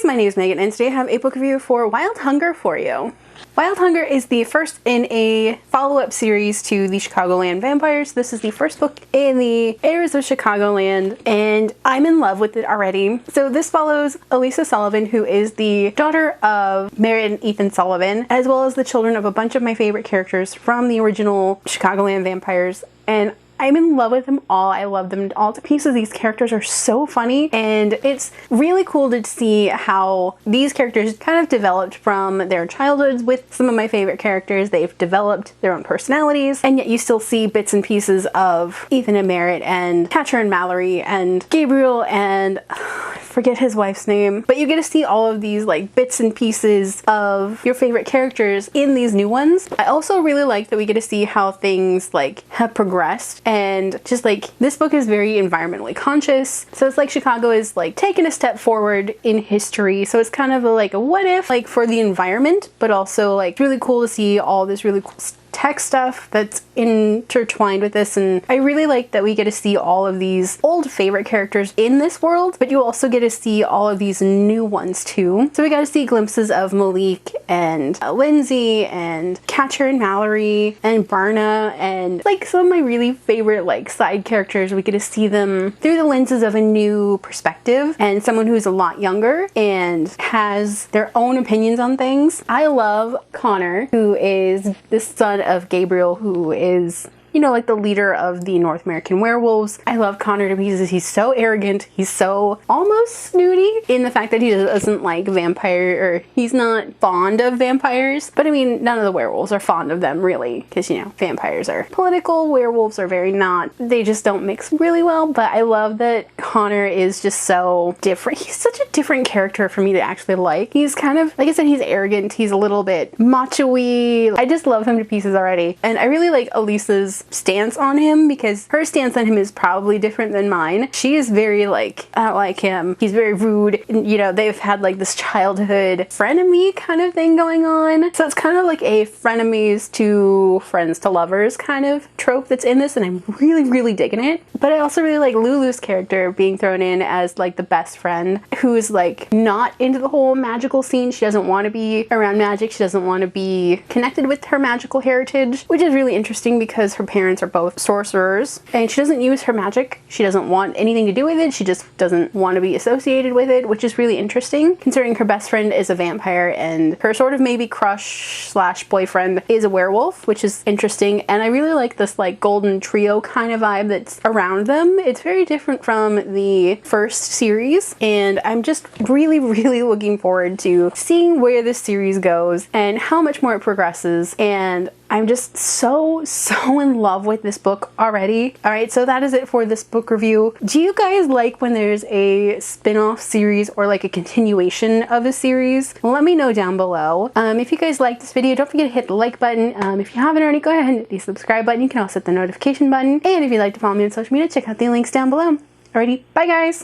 my name is Megan, and today I have a book review for Wild Hunger for you. Wild Hunger is the first in a follow-up series to the Chicagoland Vampires. This is the first book in the Heirs of Chicagoland, and I'm in love with it already. So this follows Elisa Sullivan, who is the daughter of Merritt and Ethan Sullivan, as well as the children of a bunch of my favorite characters from the original Chicagoland Vampires. And I'm in love with them all. I love them all to pieces. These characters are so funny, and it's really cool to see how these characters kind of developed from their childhoods with some of my favorite characters. They've developed their own personalities, and yet you still see bits and pieces of Ethan and Merritt and Catcher and Mallory and Gabriel and I forget his wife's name, but you get to see all of these like bits and pieces of your favorite characters in these new ones. I also really like that we get to see how things like have progressed, and just like this book is very environmentally conscious. So it's like Chicago is like taking a step forward in history. So it's kind of like a what if like for the environment, but also like really cool to see all this really cool tech stuff that's intertwined with this. And I really like that we get to see all of these old favorite characters in this world, but you also get to see all of these new ones too. So we got to see glimpses of Malik and Lindsay and Catcher and Mallory and Barna and like some of my really favorite like side characters. We get to see them through the lenses of a new perspective and someone who's a lot younger and has their own opinions on things. I love Connor, who is the son of Gabriel, who is, you know, like the leader of the North American werewolves. I love Connor to pieces. He's so arrogant. He's so almost snooty in the fact that he doesn't like vampire, or he's not fond of vampires. But I mean, none of the werewolves are fond of them really, because you know, vampires are political, werewolves are very not. They just don't mix really well. But I love that Connor is just so different. He's such a different character for me to actually like. He's kind of, like I said, he's arrogant. He's a little bit macho-y. I just love him to pieces already. And I really like Elisa's stance on him, because her stance on him is probably different than mine. She is very like, I don't like him, he's very rude, and, you know, they've had like this childhood frenemy kind of thing going on. So it's kind of like a frenemies to friends to lovers kind of trope that's in this, and I'm really digging it. But I also really like Lulu's character being thrown in as like the best friend, who is like not into the whole magical scene. She doesn't want to be around magic. She doesn't want to be connected with her magical heritage, which is really interesting because her parents are both sorcerers, and she doesn't use her magic. She doesn't want anything to do with it. She just doesn't want to be associated with it, which is really interesting considering her best friend is a vampire and her sort of maybe crush slash boyfriend is a werewolf, which is interesting. And I really like this like golden trio kind of vibe that's around them. It's very different from the first series, and I'm just really looking forward to seeing where this series goes and how much more it progresses. And I'm just so in love with this book already. Alright, so that is it for this book review. Do you guys like when there's a spin-off series or like a continuation of a series? Let me know down below. If you guys like this video, don't forget to hit the like button. If you haven't already, go ahead and hit the subscribe button. You can also hit the notification button. And if you'd like to follow me on social media, check out the links down below. Alrighty, bye guys!